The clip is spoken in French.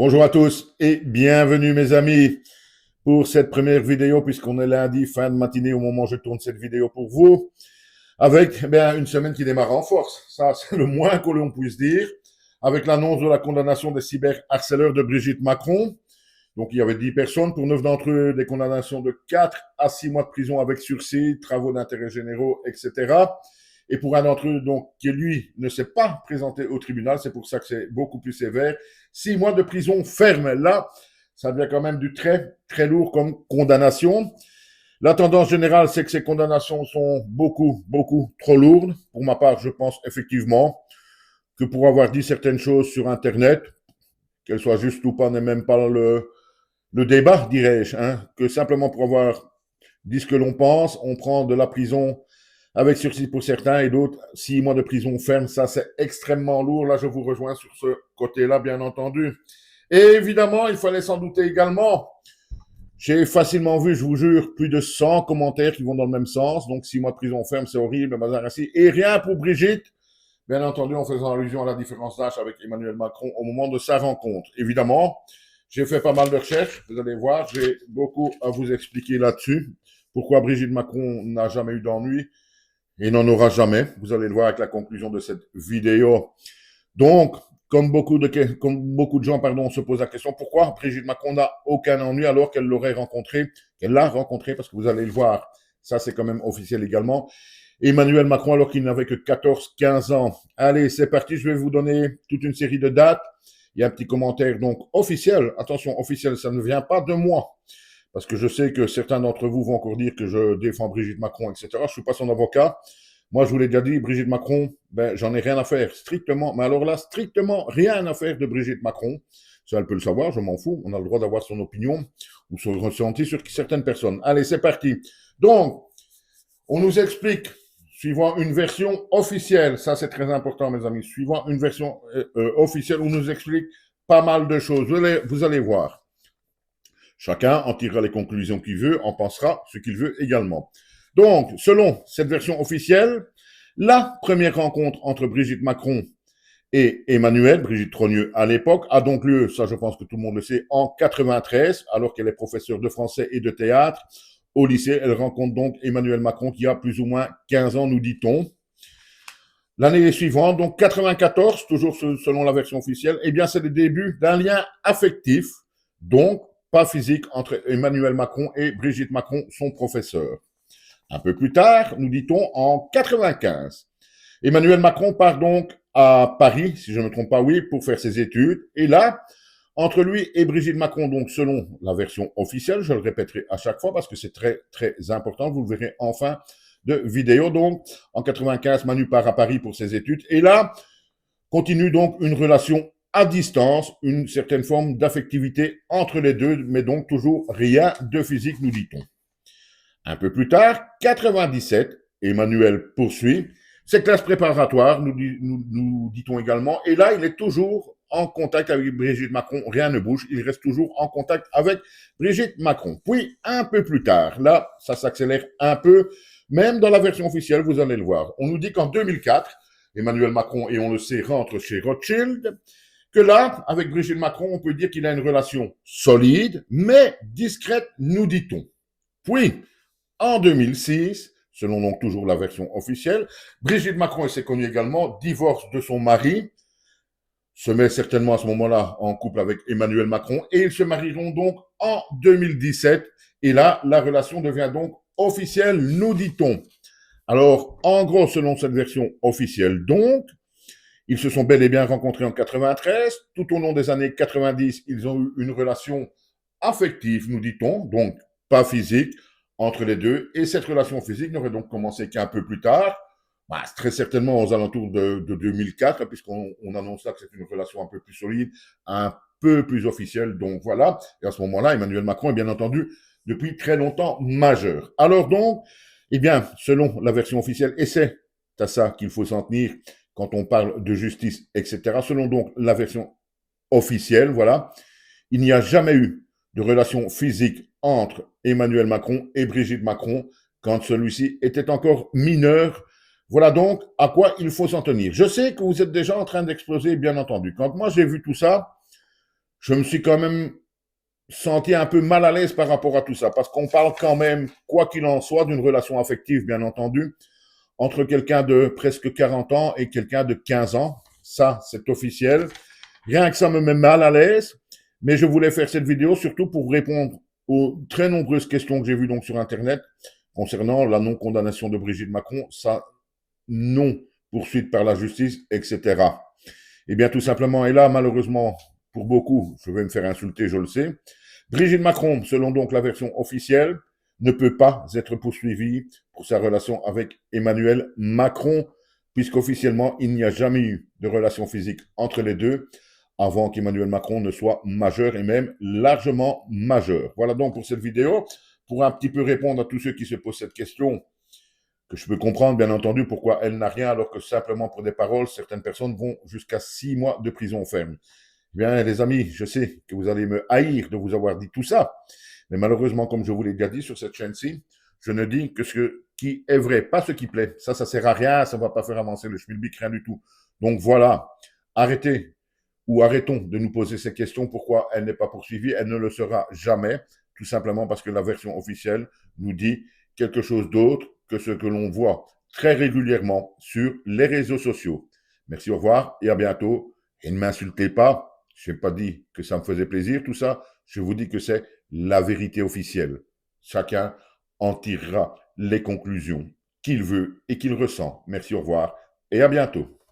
Bonjour à tous et bienvenue mes amis pour cette première vidéo puisqu'on est lundi fin de matinée au moment où je tourne cette vidéo pour vous avec une semaine qui démarre en force. Ça c'est le moins que l'on puisse dire avec l'annonce de la condamnation des cyberharceleurs de Brigitte Macron. Donc il y avait 10 personnes, pour 9 d'entre eux des condamnations de 4 à 6 mois de prison avec sursis, travaux d'intérêt généraux, etc. Et pour un d'entre eux, donc, qui lui ne s'est pas présenté au tribunal, c'est pour ça que c'est beaucoup plus sévère, 6 mois de prison ferme. Là, ça devient quand même du très, très lourd comme condamnation. La tendance générale, c'est que ces condamnations sont beaucoup, beaucoup trop lourdes. Pour ma part, je pense effectivement que pour avoir dit certaines choses sur Internet, qu'elles soient justes ou pas, n'est même pas le débat, dirais-je, hein, que simplement pour avoir dit ce que l'on pense, on prend de la prison avec sursis pour certains et d'autres 6 mois de prison ferme. Ça, c'est extrêmement lourd. Là, je vous rejoins sur ce côté-là, bien entendu. Et évidemment, il fallait s'en douter également. J'ai facilement vu, je vous jure, plus de 100 commentaires qui vont dans le même sens. Donc, 6 mois de prison ferme, c'est horrible, bazar ainsi. Et rien pour Brigitte, bien entendu, en faisant allusion à la différence d'âge avec Emmanuel Macron au moment de sa rencontre. Évidemment, j'ai fait pas mal de recherches, vous allez voir, j'ai beaucoup à vous expliquer là-dessus. Pourquoi Brigitte Macron n'a jamais eu d'ennui et n'en aura jamais. Vous allez le voir avec la conclusion de cette vidéo. Donc, comme beaucoup de gens se posent la question, pourquoi Brigitte Macron n'a aucun ennui alors qu'elle l'aurait rencontré, qu'elle l'a rencontré, parce que vous allez le voir, ça c'est quand même officiel également, Emmanuel Macron alors qu'il n'avait que 14-15 ans. Allez, c'est parti, je vais vous donner toute une série de dates. Il y a un petit commentaire donc officiel, attention, officiel, ça ne vient pas de moi, parce que je sais que certains d'entre vous vont encore dire que je défends Brigitte Macron, etc. Je ne suis pas son avocat. Moi, je vous l'ai déjà dit, Brigitte Macron, j'en ai rien à faire, strictement, mais alors là, strictement rien à faire de Brigitte Macron. Ça, elle peut le savoir, je m'en fous. On a le droit d'avoir son opinion ou son ressenti sur certaines personnes. Allez, c'est parti. Donc, on nous explique, suivant une version officielle, ça c'est très important, mes amis, suivant une version officielle, on nous explique pas mal de choses. Vous allez voir. Chacun en tirera les conclusions qu'il veut, en pensera ce qu'il veut également. Donc, selon cette version officielle, la première rencontre entre Brigitte Macron et Emmanuel, Brigitte Trogneux à l'époque, a donc lieu, ça je pense que tout le monde le sait, en 93, alors qu'elle est professeure de français et de théâtre. Au lycée, elle rencontre donc Emmanuel Macron qui a plus ou moins 15 ans, nous dit-on. L'année suivante, donc 94, toujours selon la version officielle, eh bien c'est le début d'un lien affectif, donc pas physique, entre Emmanuel Macron et Brigitte Macron, son professeur. Un peu plus tard, nous dit-on, en 95, Emmanuel Macron part donc à Paris, si je ne me trompe pas, oui, pour faire ses études. Et là, entre lui et Brigitte Macron, donc selon la version officielle, je le répéterai à chaque fois parce que c'est très, très important, vous le verrez en fin de vidéo. Donc, en 95, Manu part à Paris pour ses études. Et là, continue donc une relation à distance, une certaine forme d'affectivité entre les deux, mais donc toujours rien de physique, nous dit-on. Un peu plus tard, 97, Emmanuel poursuit ses classes préparatoires, nous dit-on également, et là, il est toujours en contact avec Brigitte Macron, rien ne bouge, il reste toujours en contact avec Brigitte Macron. Puis, un peu plus tard, là, ça s'accélère un peu, même dans la version officielle, vous allez le voir. On nous dit qu'en 2004, Emmanuel Macron, et on le sait, rentre chez Rothschild, que là, avec Brigitte Macron, on peut dire qu'il a une relation solide, mais discrète, nous dit-on. Puis, en 2006, selon donc toujours la version officielle, Brigitte Macron, et c'est connu également, divorce de son mari, se met certainement à ce moment-là en couple avec Emmanuel Macron, et ils se marieront donc en 2017, et là, la relation devient donc officielle, nous dit-on. Alors, en gros, selon cette version officielle, donc, ils se sont bel et bien rencontrés en 93, tout au long des années 90, ils ont eu une relation affective, nous dit-on, donc pas physique, entre les deux, et cette relation physique n'aurait donc commencé qu'un peu plus tard, très certainement aux alentours de 2004, puisqu'on annonce là que c'est une relation un peu plus solide, un peu plus officielle, donc voilà, et à ce moment-là, Emmanuel Macron est bien entendu depuis très longtemps majeur. Alors donc, eh bien, selon la version officielle, et c'est à ça qu'il faut s'en tenir quand on parle de justice, etc., selon donc la version officielle, voilà, il n'y a jamais eu de relation physique entre Emmanuel Macron et Brigitte Macron quand celui-ci était encore mineur. Voilà donc à quoi il faut s'en tenir. Je sais que vous êtes déjà en train d'exploser, bien entendu. Quand moi j'ai vu tout ça, je me suis quand même senti un peu mal à l'aise par rapport à tout ça, parce qu'on parle quand même, quoi qu'il en soit, d'une relation affective, bien entendu, entre quelqu'un de presque 40 ans et quelqu'un de 15 ans. Ça, c'est officiel. Rien que ça me met mal à l'aise, mais je voulais faire cette vidéo surtout pour répondre aux très nombreuses questions que j'ai vues donc sur Internet concernant la non-condamnation de Brigitte Macron, sa non-poursuite par la justice, etc. Eh bien, tout simplement, et là, malheureusement, pour beaucoup, je vais me faire insulter, je le sais, Brigitte Macron, selon donc la version officielle, ne peut pas être poursuivie pour sa relation avec Emmanuel Macron, puisqu'officiellement, il n'y a jamais eu de relation physique entre les deux avant qu'Emmanuel Macron ne soit majeur et même largement majeur. Voilà donc pour cette vidéo. Pour un petit peu répondre à tous ceux qui se posent cette question, que je peux comprendre, bien entendu, pourquoi elle n'a rien, alors que simplement pour des paroles, certaines personnes vont jusqu'à 6 mois de prison ferme. Eh bien, les amis, je sais que vous allez me haïr de vous avoir dit tout ça, mais malheureusement, comme je vous l'ai déjà dit sur cette chaîne-ci, je ne dis que ce qui est vrai, pas ce qui plaît. Ça sert à rien, ça ne va pas faire avancer le schmilblick, rien du tout. Donc voilà, arrêtez ou arrêtons de nous poser ces questions. Pourquoi elle n'est pas poursuivie? Elle ne le sera jamais, tout simplement parce que la version officielle nous dit quelque chose d'autre que ce que l'on voit très régulièrement sur les réseaux sociaux. Merci, au revoir et à bientôt. Et ne m'insultez pas, je n'ai pas dit que ça me faisait plaisir tout ça, je vous dis que c'est la vérité officielle. Chacun en tirera les conclusions qu'il veut et qu'il ressent. Merci, au revoir et à bientôt.